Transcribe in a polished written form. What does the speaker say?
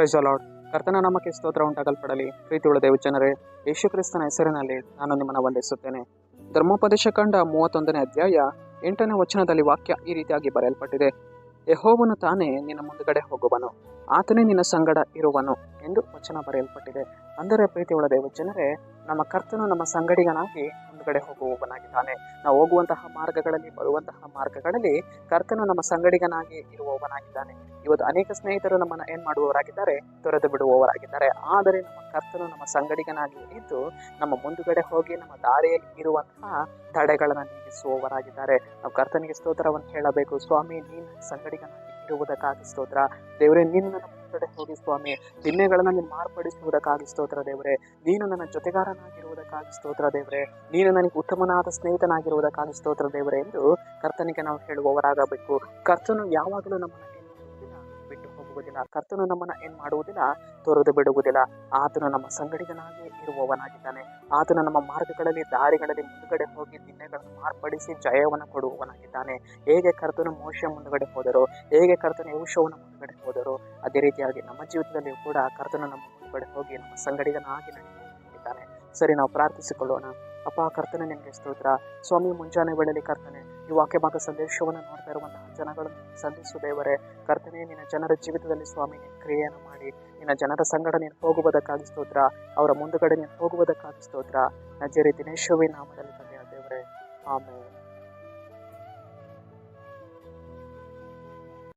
Praise the lord. ಕರ್ತನ ನಾಮಕ್ಕೆ ಸ್ತೋತ್ರ ಉಂಟಾಗಲ್ಪಡಲಿ. ಪ್ರೀತಿಯುಳ್ಳ ದೇವಜನರೇ, ಯೇಸು ಕ್ರಿಸ್ತನ ಹೆಸರಿನಲ್ಲಿ ನಾನು ನಿಮ್ಮನ್ನು ವಂದಿಸುತ್ತೇನೆ. ಧರ್ಮೋಪದೇಶ ಕಂಡ 31ನೇ ಅಧ್ಯಾಯ 8ನೇ ವಚನದಲ್ಲಿ ವಾಕ್ಯ ಈ ರೀತಿಯಾಗಿ ಬರೆಯಲ್ಪಟ್ಟಿದೆ. ಯೆಹೋವನು ತಾನೇ ನಿನ್ನ ಮುಂದುಗಡೆ ಹೋಗುವನು, ಆತನೇ ನಿನ್ನ ಸಂಗಡ ಇರುವನು ಎಂದು ವಚನ ಬರೆಯಲ್ಪಟ್ಟಿದೆ. ಅಂದರೆ ಪ್ರೀತಿಯುಳ್ಳ ದೇವಜನರೇ, ನಮ್ಮ ಕರ್ತನು ನಮ್ಮ ಸಂಗಡಿಗನಾಗಿ ಮುಂದುಗಡೆ ಹೋಗುವವನಾಗಿದ್ದಾನೆ. ನಾವು ಹೋಗುವಂತಹ ಮಾರ್ಗಗಳಲ್ಲಿ, ಬರುವಂತಹ ಮಾರ್ಗಗಳಲ್ಲಿ ಕರ್ತನು ನಮ್ಮ ಸಂಗಡಿಗನಾಗಿ ಇರುವವನಾಗಿದ್ದಾನೆ. ಇವತ್ತು ಅನೇಕ ಸ್ನೇಹಿತರು ನಮ್ಮನ್ನು ಏನ್ ಮಾಡುವವರಾಗಿದ್ದಾರೆ, ತೊರೆದು ಬಿಡುವವರಾಗಿದ್ದಾರೆ. ಆದರೆ ನಮ್ಮ ಕರ್ತನು ನಮ್ಮ ಸಂಗಡಿಗನಾಗಿ ಇದ್ದು ನಮ್ಮ ಮುಂದುಗಡೆ ಹೋಗಿ ನಮ್ಮ ದಾರಿಯಲ್ಲಿ ಇರುವಂತಹ ತಡೆಗಳನ್ನು ನೀಗಿಸುವವರಾಗಿದ್ದಾರೆ. ನಾವು ಕರ್ತನಿಗೆ ಸ್ತೋತ್ರವನ್ನು ಹೇಳಬೇಕು. ಸ್ವಾಮಿ, ನೀನು ಸಂಗಡಿಗನಾಗಿ ಇರುವುದಕ್ಕಾಗಿ ಸ್ತೋತ್ರ ದೇವರೇ. ನೀನು ನನ್ನ ಮುಂದುಗಡೆ ಹೋಗಿ ಸ್ವಾಮಿ, ದಿನ್ನೆಗಳನ್ನು ನೀನು ಮಾರ್ಪಡಿಸುವುದಕ್ಕಾಗಿ ಸ್ತೋತ್ರ ದೇವರೇ. ನೀನು ನನ್ನ ಜೊತೆಗಾರನಾಗಿರುವುದಕ್ಕಾಗಿ ಸ್ತೋತ್ರ ದೇವರೇ. ನೀನು ನನಗೆ ಉತ್ತಮನಾದ ಸ್ನೇಹಿತನಾಗಿರುವುದಕ್ಕಾಗಿ ಸ್ತೋತ್ರ ದೇವರೇ ಎಂದು ಕರ್ತನಿಗೆ ನಾವು ಹೇಳುವವರಾಗಬೇಕು. ಕರ್ತನು ಯಾವಾಗಲೂ ನಮ್ಮನ್ನು ಬಿಟ್ಟು ಹೋಗುವುದಿಲ್ಲ. ಕರ್ತನು ನಮ್ಮನ್ನ ಏನ್ ಮಾಡುವುದಿಲ್ಲ, ತೊರೆದು ಬಿಡುವುದಿಲ್ಲ. ಆತನು ನಮ್ಮ ಸಂಗಡಿಗನಾಗಿ ಇರುವವನಾಗಿದ್ದಾನೆ. ಆತನು ನಮ್ಮ ಮಾರ್ಗಗಳಲ್ಲಿ, ದಾರಿಗಳಲ್ಲಿ ಮುಂದುಗಡೆ ಹೋಗಿ ದಿನ್ನೆಗಳನ್ನು ಮಾರ್ಪಡಿಸಿ ಜಯವನ್ನು ಕೊಡುವವನಾಗಿದ್ದಾನೆ. ಹೇಗೆ ಕರ್ತನು ಮೋಶೆ ಮುಂದುಗಡೆ ಹೋದರು, ಹೇಗೆ ಕರ್ತನು ಯೆಹೋಶುವನ ಮುಂದುಗಡೆ ಹೋದರು, ಅದೇ ರೀತಿಯಾಗಿ ನಮ್ಮ ಜೀವಿತದಲ್ಲಿಯೂ ಕೂಡ ಕರ್ತನು ನಮ್ಮ ಮುಂದುಗಡೆ ಹೋಗಿ ನಮ್ಮ ಸಂಗಡಿಗನಾಗಿ ನಡೆಯುತ್ತಿದ್ದಾನೆ. ಸರಿ, ನಾವು ಪ್ರಾರ್ಥಿಸಿಕೊಳ್ಳೋಣ. ಅಪ್ಪ ಕರ್ತನೆ, ನಿನಗೆ ಸ್ತೋತ್ರ ಸ್ವಾಮಿ. ಮುಂಜಾನೆ ವೇಳೆಯಲ್ಲಿ ಕರ್ತನೆ, ಈ ವಾಕ್ಯ ಭಾಗ ಸಂದೇಶವನ್ನು ನೋಡ್ತಾ ಇರುವಂತಹ ಜನಗಳನ್ನು ಸಂಧಿಸು ದೇವರೇ. ಕರ್ತನೆ, ನಿನ್ನ ಜನರ ಜೀವಿತದಲ್ಲಿ ಸ್ವಾಮಿ ನೀನು ಕ್ರಿಯೆಯನ್ನು ಮಾಡಿ ನಿನ್ನ ಜನರ ಸಂಗಡ ನೀನು ಹೋಗುವುದಕ್ಕಾಗಿ ಸ್ತೋತ್ರ. ಅವರ ಮುಂದುಗಡೆ ನೀನು ಹೋಗುವುದಕ್ಕಾಗಿ ಸ್ತೋತ್ರ. ನಜರೇತಿನ ಯೇಸುವಿನ ನಾಮದಲ್ಲಿ ತಂದೆಯ ದೇವರೇ, ಆಮೆನ್.